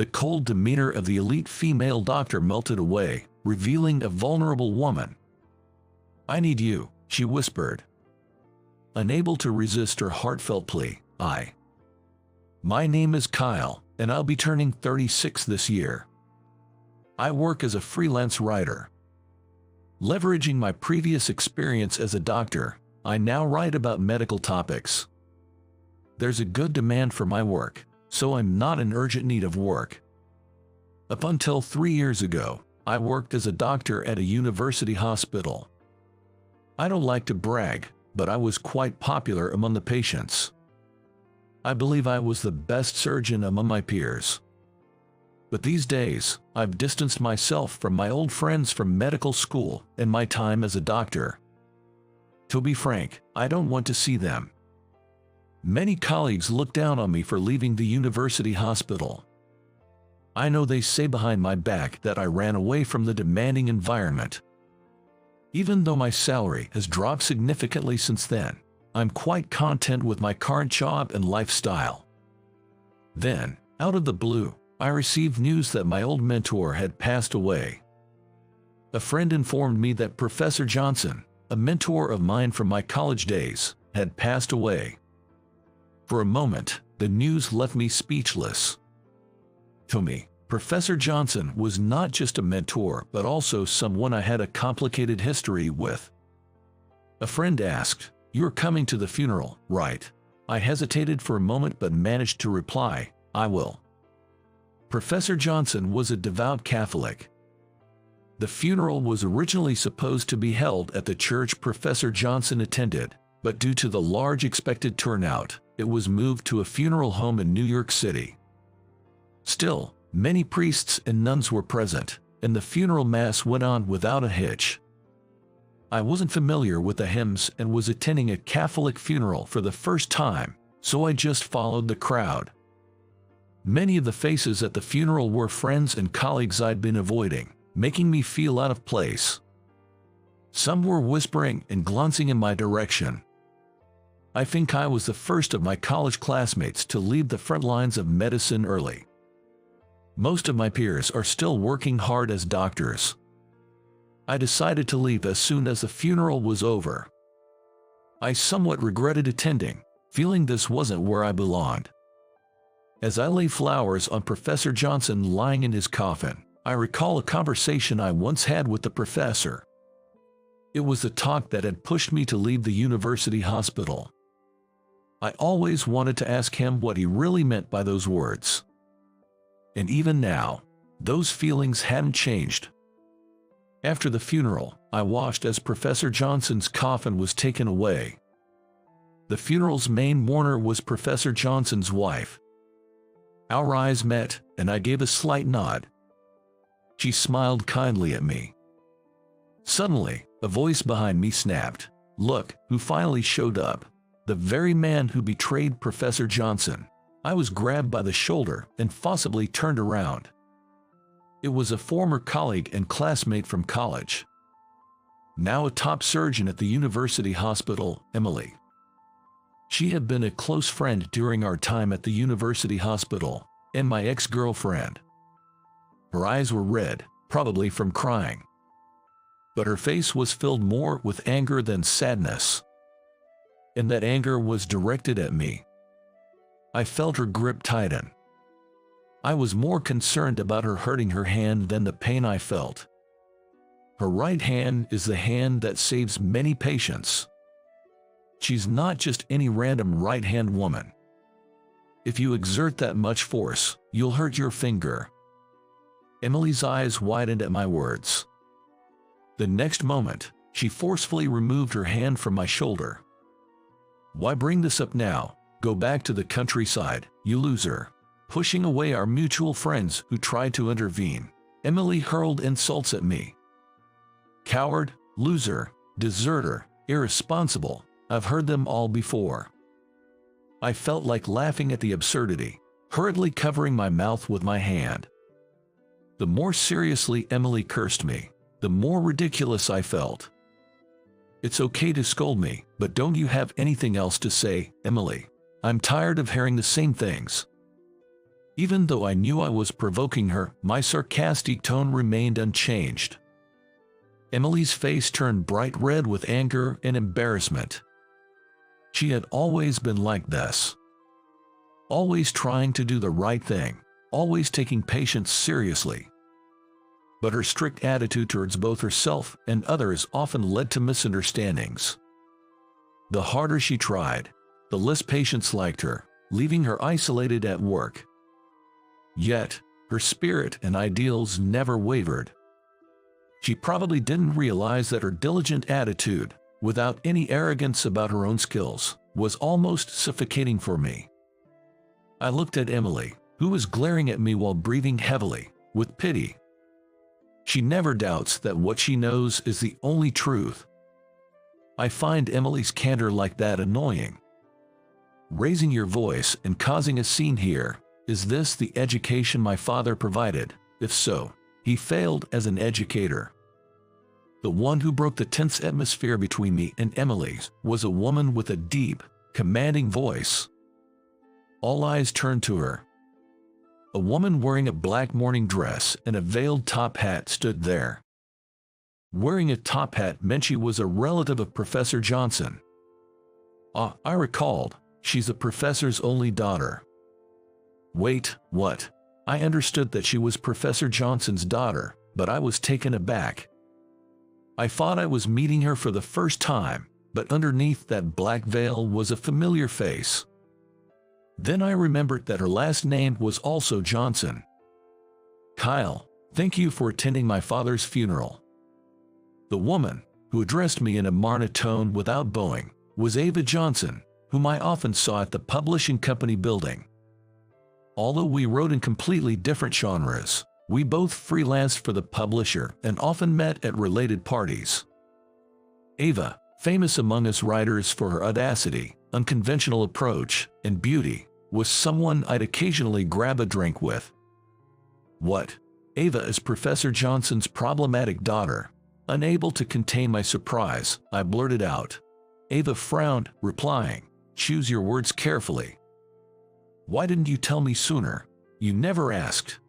The cold demeanor of the elite female doctor melted away, revealing a vulnerable woman. "I need you," she whispered. Unable to resist her heartfelt plea, "My name is Kyle, and I'll be turning 36 this year. I work as a freelance writer. Leveraging my previous experience as a doctor, I now write about medical topics. There's a good demand for my work, so I'm not in urgent need of work. Up until 3 years ago, I worked as a doctor at a university hospital. I don't like to brag, but I was quite popular among the patients. I believe I was the best surgeon among my peers. But these days, I've distanced myself from my old friends from medical school and my time as a doctor. To be frank, I don't want to see them. Many colleagues look down on me for leaving the university hospital. I know they say behind my back that I ran away from the demanding environment. Even though my salary has dropped significantly since then, I'm quite content with my current job and lifestyle." Then, out of the blue, I received news that my old mentor had passed away. A friend informed me that Professor Johnson, a mentor of mine from my college days, had passed away. For a moment, the news left me speechless. To me, Professor Johnson was not just a mentor but also someone I had a complicated history with. A friend asked, "You're coming to the funeral, right?" I hesitated for a moment but managed to reply, "I will." Professor Johnson was a devout Catholic. The funeral was originally supposed to be held at the church Professor Johnson attended, but due to the large expected turnout, it was moved to a funeral home in New York City. Still, many priests and nuns were present, and the funeral mass went on without a hitch. I wasn't familiar with the hymns and was attending a Catholic funeral for the first time, so I just followed the crowd. Many of the faces at the funeral were friends and colleagues I'd been avoiding, making me feel out of place. Some were whispering and glancing in my direction. I think I was the first of my college classmates to leave the front lines of medicine early. Most of my peers are still working hard as doctors. I decided to leave as soon as the funeral was over. I somewhat regretted attending, feeling this wasn't where I belonged. As I lay flowers on Professor Johnson lying in his coffin, I recall a conversation I once had with the professor. It was the talk that had pushed me to leave the university hospital. I always wanted to ask him what he really meant by those words. And even now, those feelings hadn't changed. After the funeral, I watched as Professor Johnson's coffin was taken away. The funeral's main mourner was Professor Johnson's wife. Our eyes met, and I gave a slight nod. She smiled kindly at me. Suddenly, a voice behind me snapped, "Look, who finally showed up. The very man who betrayed Professor Johnson." I was grabbed by the shoulder and forcibly turned around. It was a former colleague and classmate from college. Now a top surgeon at the university hospital, Emily. She had been a close friend during our time at the university hospital, and my ex-girlfriend. Her eyes were red, probably from crying. But her face was filled more with anger than sadness. And that anger was directed at me. I felt her grip tighten. I was more concerned about her hurting her hand than the pain I felt. Her right hand is the hand that saves many patients. She's not just any random right-hand woman. If you exert that much force, you'll hurt your finger. Emily's eyes widened at my words. The next moment, she forcefully removed her hand from my shoulder. "Why bring this up now? Go back to the countryside, you loser." Pushing away our mutual friends who tried to intervene, Emily hurled insults at me. Coward, loser, deserter, irresponsible. I've heard them all before. I felt like laughing at the absurdity, hurriedly covering my mouth with my hand. The more seriously Emily cursed me, the more ridiculous I felt. "It's okay to scold me, but don't you have anything else to say, Emily? I'm tired of hearing the same things." Even though I knew I was provoking her, my sarcastic tone remained unchanged. Emily's face turned bright red with anger and embarrassment. She had always been like this. Always trying to do the right thing, always taking patients seriously. But her strict attitude towards both herself and others often led to misunderstandings. The harder she tried, the less patients liked her, leaving her isolated at work. Yet, her spirit and ideals never wavered. She probably didn't realize that her diligent attitude, without any arrogance about her own skills, was almost suffocating for me. I looked at Emily, who was glaring at me while breathing heavily, with pity. She never doubts that what she knows is the only truth. I find Emily's candor like that annoying. Raising your voice and causing a scene here, is this the education my father provided? If so, he failed as an educator. The one who broke the tense atmosphere between me and Emily was a woman with a deep, commanding voice. All eyes turned to her. A woman wearing a black morning dress and a veiled top hat stood there. Wearing a top hat meant she was a relative of Professor Johnson. I recalled, she's the professor's only daughter. Wait, what? I understood that she was Professor Johnson's daughter, but I was taken aback. I thought I was meeting her for the first time, but underneath that black veil was a familiar face. Then I remembered that her last name was also Johnson. Kyle, thank you for attending my father's funeral. The woman, who addressed me in a monotone without bowing, was Ava Johnson, whom I often saw at the publishing company building. Although we wrote in completely different genres, we both freelanced for the publisher and often met at related parties. Ava, famous among us writers for her audacity, unconventional approach, and beauty, was someone I'd occasionally grab a drink with. What? Ava is Professor Johnson's problematic daughter. Unable to contain my surprise, I blurted out. Ava frowned, replying, "Choose your words carefully. Why didn't you tell me sooner? You never asked."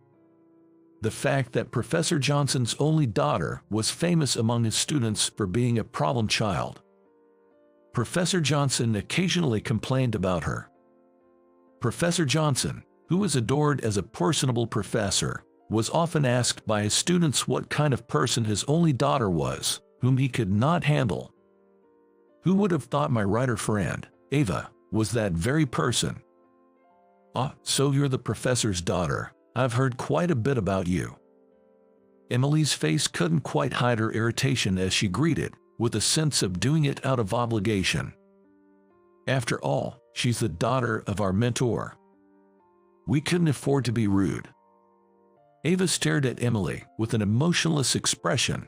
The fact that Professor Johnson's only daughter was famous among his students for being a problem child. Professor Johnson occasionally complained about her. Professor Johnson, who was adored as a personable professor, was often asked by his students what kind of person his only daughter was, whom he could not handle. Who would have thought my writer friend, Ava, was that very person? So you're the professor's daughter. I've heard quite a bit about you. Emily's face couldn't quite hide her irritation as she greeted, with a sense of doing it out of obligation. After all, she's the daughter of our mentor. We couldn't afford to be rude. Ava stared at Emily with an emotionless expression.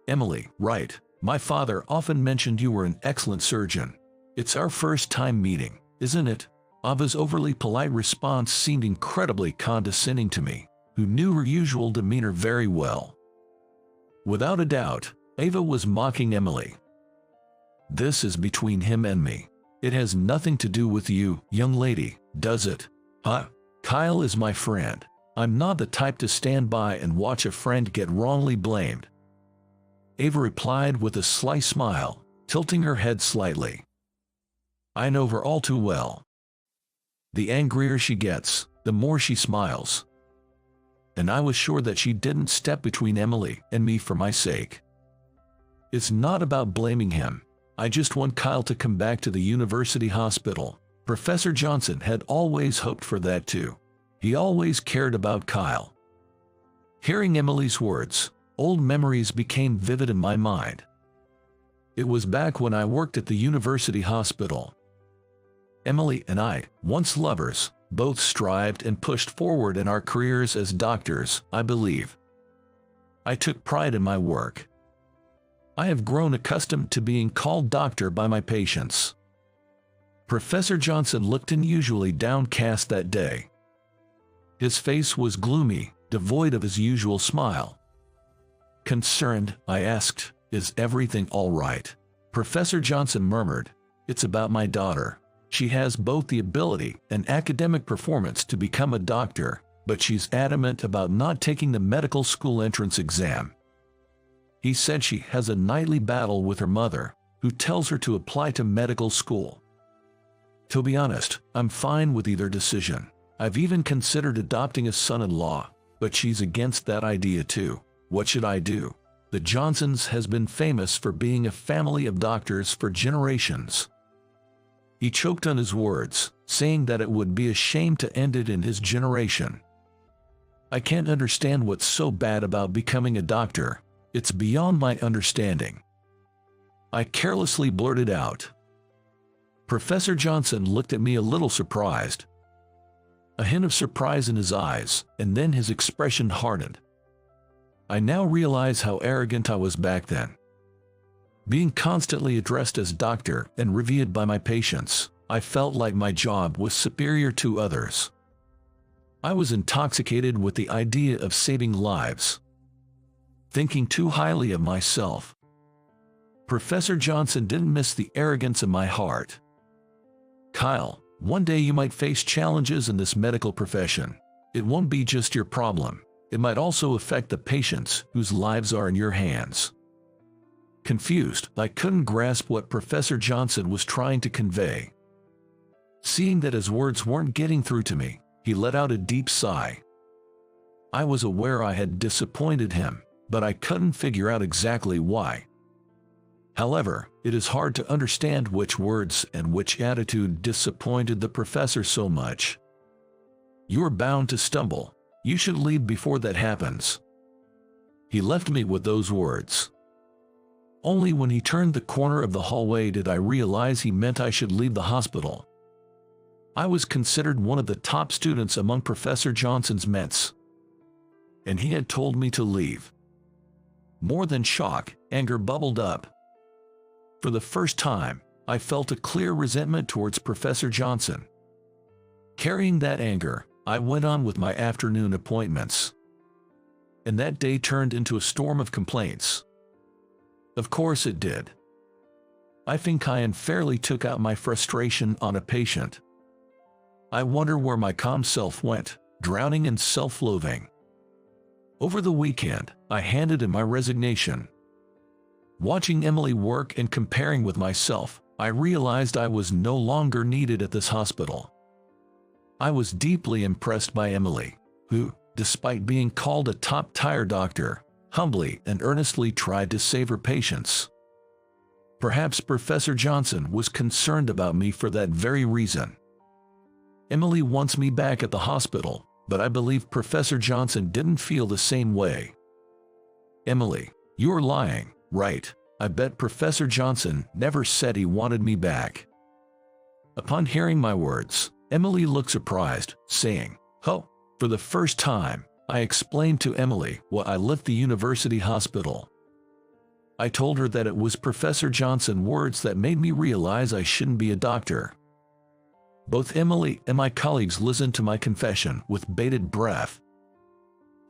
Emily, right, my father often mentioned you were an excellent surgeon. It's our first time meeting, isn't it? Ava's overly polite response seemed incredibly condescending to me, who knew her usual demeanor very well. Without a doubt, Ava was mocking Emily. This is between him and me. It has nothing to do with you, young lady, does it? Kyle is my friend. I'm not the type to stand by and watch a friend get wrongly blamed. Ava replied with a sly smile, tilting her head slightly. I know her all too well. The angrier she gets, the more she smiles. And I was sure that she didn't step between Emily and me for my sake. It's not about blaming him. I just want Kyle to come back to the university hospital. Professor Johnson had always hoped for that too. He always cared about Kyle. Hearing Emily's words, old memories became vivid in my mind. It was back when I worked at the university hospital. Emily and I, once lovers, both strived and pushed forward in our careers as doctors, I believe. I took pride in my work. I have grown accustomed to being called doctor by my patients. Professor Johnson looked unusually downcast that day. His face was gloomy, devoid of his usual smile. Concerned, I asked, "Is everything all right?" Professor Johnson murmured, "It's about my daughter." She has both the ability and academic performance to become a doctor, but she's adamant about not taking the medical school entrance exam. He said she has a nightly battle with her mother, who tells her to apply to medical school. To be honest, I'm fine with either decision. I've even considered adopting a son-in-law, but she's against that idea too. What should I do? The Johnsons has been famous for being a family of doctors for generations. He choked on his words, saying that it would be a shame to end it in his generation. I can't understand what's so bad about becoming a doctor. It's beyond my understanding. I carelessly blurted out. Professor Johnson looked at me a little surprised. A hint of surprise in his eyes, and then his expression hardened. I now realize how arrogant I was back then. Being constantly addressed as doctor and revered by my patients, I felt like my job was superior to others. I was intoxicated with the idea of saving lives. Thinking too highly of myself. Professor Johnson didn't miss the arrogance in my heart. Kyle, one day you might face challenges in this medical profession. It won't be just your problem. It might also affect the patients whose lives are in your hands. Confused, I couldn't grasp what Professor Johnson was trying to convey. Seeing that his words weren't getting through to me, he let out a deep sigh. I was aware I had disappointed him, but I couldn't figure out exactly why. However, it is hard to understand which words and which attitude disappointed the professor so much. You're bound to stumble. You should leave before that happens. He left me with those words. Only when he turned the corner of the hallway did I realize he meant I should leave the hospital. I was considered one of the top students among Professor Johnson's mates, and he had told me to leave. More than shock, anger bubbled up. For the first time, I felt a clear resentment towards Professor Johnson. Carrying that anger, I went on with my afternoon appointments. And that day turned into a storm of complaints. Of course it did. I think I unfairly took out my frustration on a patient. I wonder where my calm self went, drowning in self-loathing. Over the weekend, I handed in my resignation. Watching Emily work and comparing with myself, I realized I was no longer needed at this hospital. I was deeply impressed by Emily, who, despite being called a top-tier doctor, humbly and earnestly tried to save her patients. Perhaps Professor Johnson was concerned about me for that very reason. Emily wants me back at the hospital, but I believe Professor Johnson didn't feel the same way. Emily, you're lying, right? I bet Professor Johnson never said he wanted me back. Upon hearing my words, Emily looked surprised, saying, "Oh." For the first time, I explained to Emily why I left the university hospital. I told her that it was Professor Johnson's words that made me realize I shouldn't be a doctor. Both Emily and my colleagues listened to my confession with bated breath.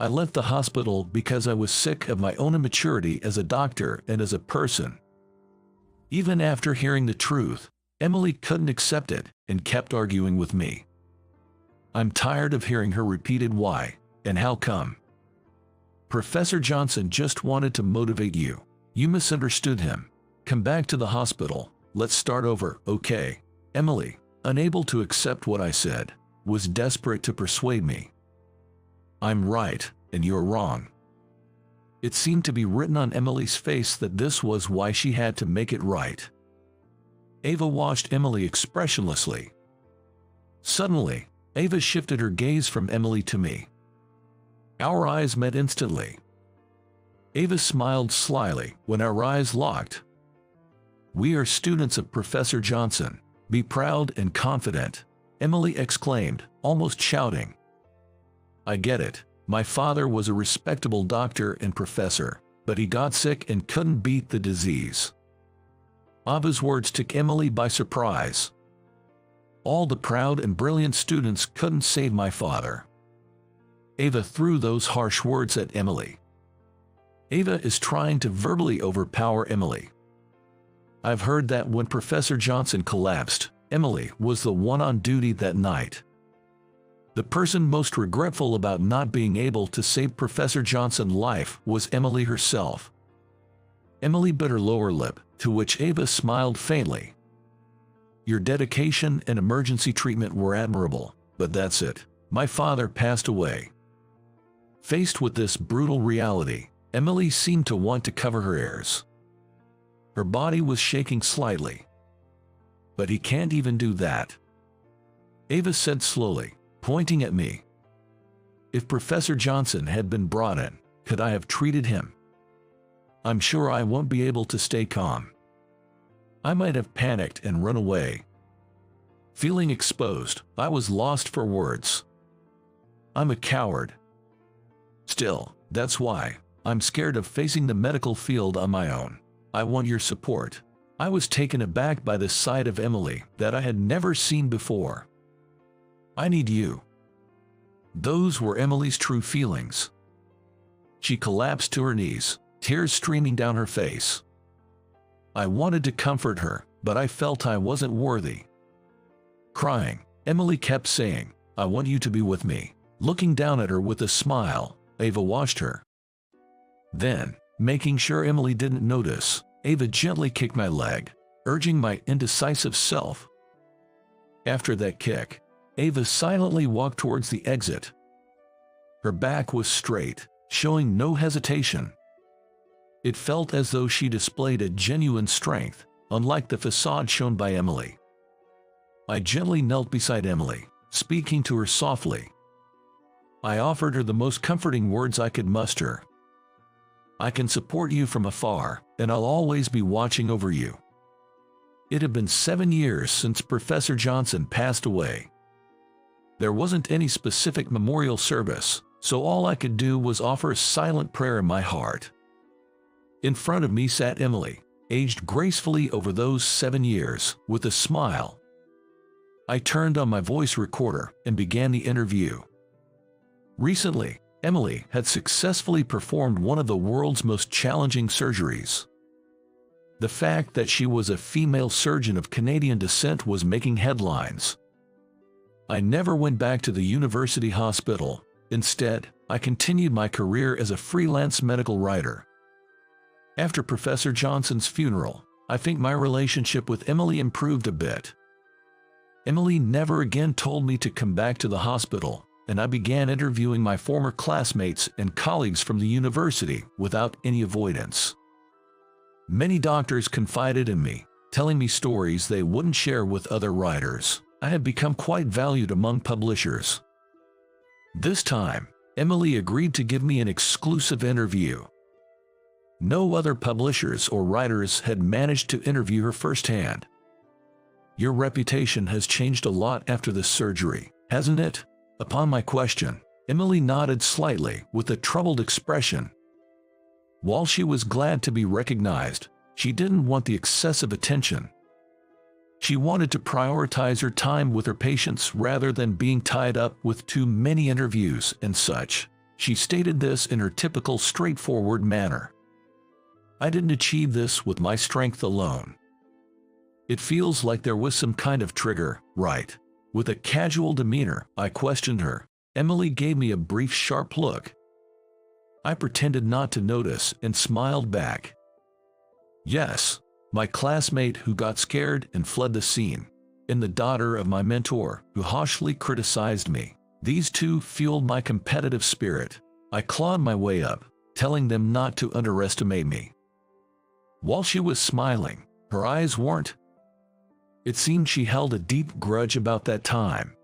I left the hospital because I was sick of my own immaturity as a doctor and as a person. Even after hearing the truth, Emily couldn't accept it and kept arguing with me. I'm tired of hearing her repeated why and how come. Professor Johnson just wanted to motivate you. You misunderstood him. Come back to the hospital. Let's start over, okay? Emily, unable to accept what I said, was desperate to persuade me. I'm right, and you're wrong. It seemed to be written on Emily's face that this was why she had to make it right. Ava watched Emily expressionlessly. Suddenly, Ava shifted her gaze from Emily to me. Our eyes met instantly. Ava smiled slyly when our eyes locked. We are students of Professor Johnson. Be proud and confident, Emily exclaimed, almost shouting. I get it. My father was a respectable doctor and professor, but he got sick and couldn't beat the disease. Ava's words took Emily by surprise. All the proud and brilliant students couldn't save my father. Ava threw those harsh words at Emily. Ava is trying to verbally overpower Emily. I've heard that when Professor Johnson collapsed, Emily was the one on duty that night. The person most regretful about not being able to save Professor Johnson's life was Emily herself. Emily bit her lower lip, to which Ava smiled faintly. "Your dedication and emergency treatment were admirable, but that's it. My father passed away." Faced with this brutal reality, Emily seemed to want to cover her ears. Her body was shaking slightly. "But he can't even do that," Ava said slowly, pointing at me. "If Professor Johnson had been brought in, could I have treated him? I'm sure I won't be able to stay calm. I might have panicked and run away." Feeling exposed, I was lost for words. I'm a coward. Still, that's why I'm scared of facing the medical field on my own. I want your support. I was taken aback by the sight of Emily that I had never seen before. "I need you." Those were Emily's true feelings. She collapsed to her knees, tears streaming down her face. I wanted to comfort her, but I felt I wasn't worthy. Crying, Emily kept saying, "I want you to be with me." Looking down at her with a smile, Ava watched her. Then, making sure Emily didn't notice, Ava gently kicked my leg, urging my indecisive self. After that kick, Ava silently walked towards the exit. Her back was straight, showing no hesitation. It felt as though she displayed a genuine strength, unlike the facade shown by Emily. I gently knelt beside Emily, speaking to her softly. I offered her the most comforting words I could muster. "I can support you from afar, and I'll always be watching over you." It had been 7 years since Professor Johnson passed away. There wasn't any specific memorial service, so all I could do was offer a silent prayer in my heart. In front of me sat Emily, aged gracefully over those 7 years, with a smile. I turned on my voice recorder and began the interview. Recently, Emily had successfully performed one of the world's most challenging surgeries. The fact that she was a female surgeon of Canadian descent was making headlines. I never went back to the university hospital. Instead, I continued my career as a freelance medical writer. After Professor Johnson's funeral, I think my relationship with Emily improved a bit. Emily never again told me to come back to the hospital, and I began interviewing my former classmates and colleagues from the university without any avoidance. Many doctors confided in me, telling me stories they wouldn't share with other writers. I had become quite valued among publishers. This time, Emily agreed to give me an exclusive interview. No other publishers or writers had managed to interview her firsthand. "Your reputation has changed a lot after this surgery, hasn't it?" Upon my question, Emily nodded slightly with a troubled expression. While she was glad to be recognized, she didn't want the excessive attention. She wanted to prioritize her time with her patients rather than being tied up with too many interviews and such. She stated this in her typical straightforward manner. I didn't achieve this with my strength alone. It feels like there was some kind of trigger, right? With a casual demeanor, I questioned her. Emily gave me a brief, sharp look. I pretended not to notice and smiled back. "Yes, my classmate who got scared and fled the scene, and the daughter of my mentor who harshly criticized me. These two fueled my competitive spirit. I clawed my way up, telling them not to underestimate me." While she was smiling, her eyes weren't. It seemed she held a deep grudge about that time.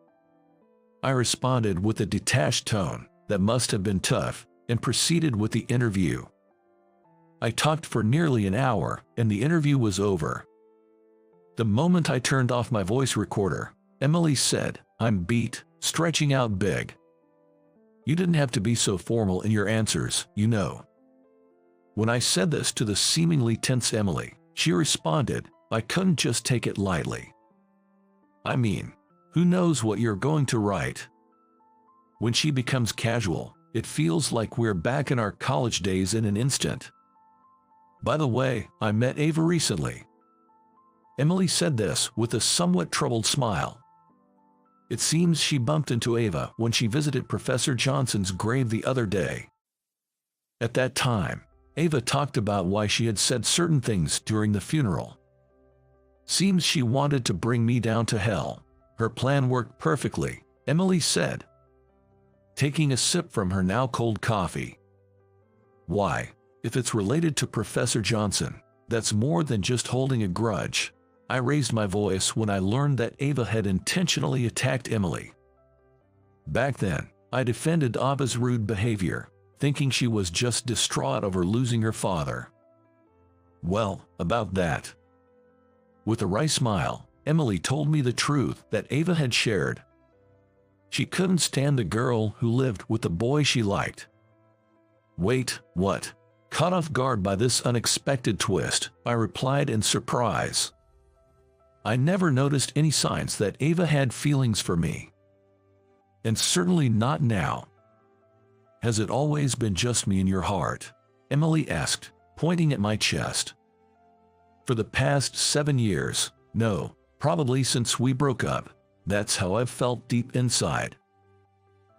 I responded with a detached tone that must have been tough and proceeded with the interview. I talked for nearly an hour and the interview was over. The moment I turned off my voice recorder, Emily said, "I'm beat," stretching out big. "You didn't have to be so formal in your answers, you know." When I said this to the seemingly tense Emily, she responded, "I couldn't just take it lightly. I mean, who knows what you're going to write?" When she becomes casual, it feels like we're back in our college days in an instant. By the way, I met Ava recently. Emily said this with a somewhat troubled smile. It seems she bumped into Ava when she visited Professor Johnson's grave the other day. At that time, Ava talked about why she had said certain things during the funeral. Seems she wanted to bring me down to hell. Her plan worked perfectly, Emily said, taking a sip from her now cold coffee. Why, if it's related to Professor Johnson, that's more than just holding a grudge. I raised my voice when I learned that Ava had intentionally attacked Emily. Back then, I defended Ava's rude behavior, thinking she was just distraught over losing her father. Well, about that. With a wry smile, Emily told me the truth that Ava had shared. She couldn't stand the girl who lived with the boy she liked. Wait, what? Caught off guard by this unexpected twist, I replied in surprise. I never noticed any signs that Ava had feelings for me. And certainly not now. Has it always been just me in your heart? Emily asked, pointing at my chest. For the past 7 years, no, probably since we broke up. That's how I've felt deep inside.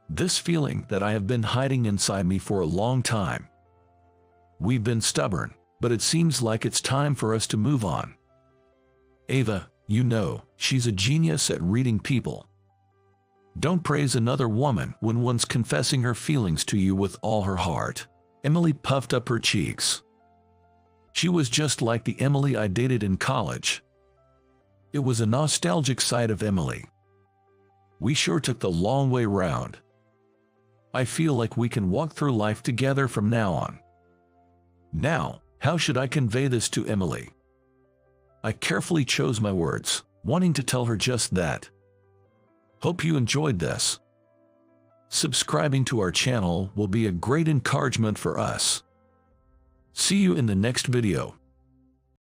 This feeling that I have been hiding inside me for a long time. We've been stubborn, but it seems like it's time for us to move on. Ava, you know, she's a genius at reading people. Don't praise another woman when one's confessing her feelings to you with all her heart. Emily puffed up her cheeks. She was just like the Emily I dated in college. It was a nostalgic side of Emily. We sure took the long way round. I feel like we can walk through life together from now on. Now, how should I convey this to Emily? I carefully chose my words, wanting to tell her just that. Hope you enjoyed this. Subscribing to our channel will be a great encouragement for us. See you in the next video.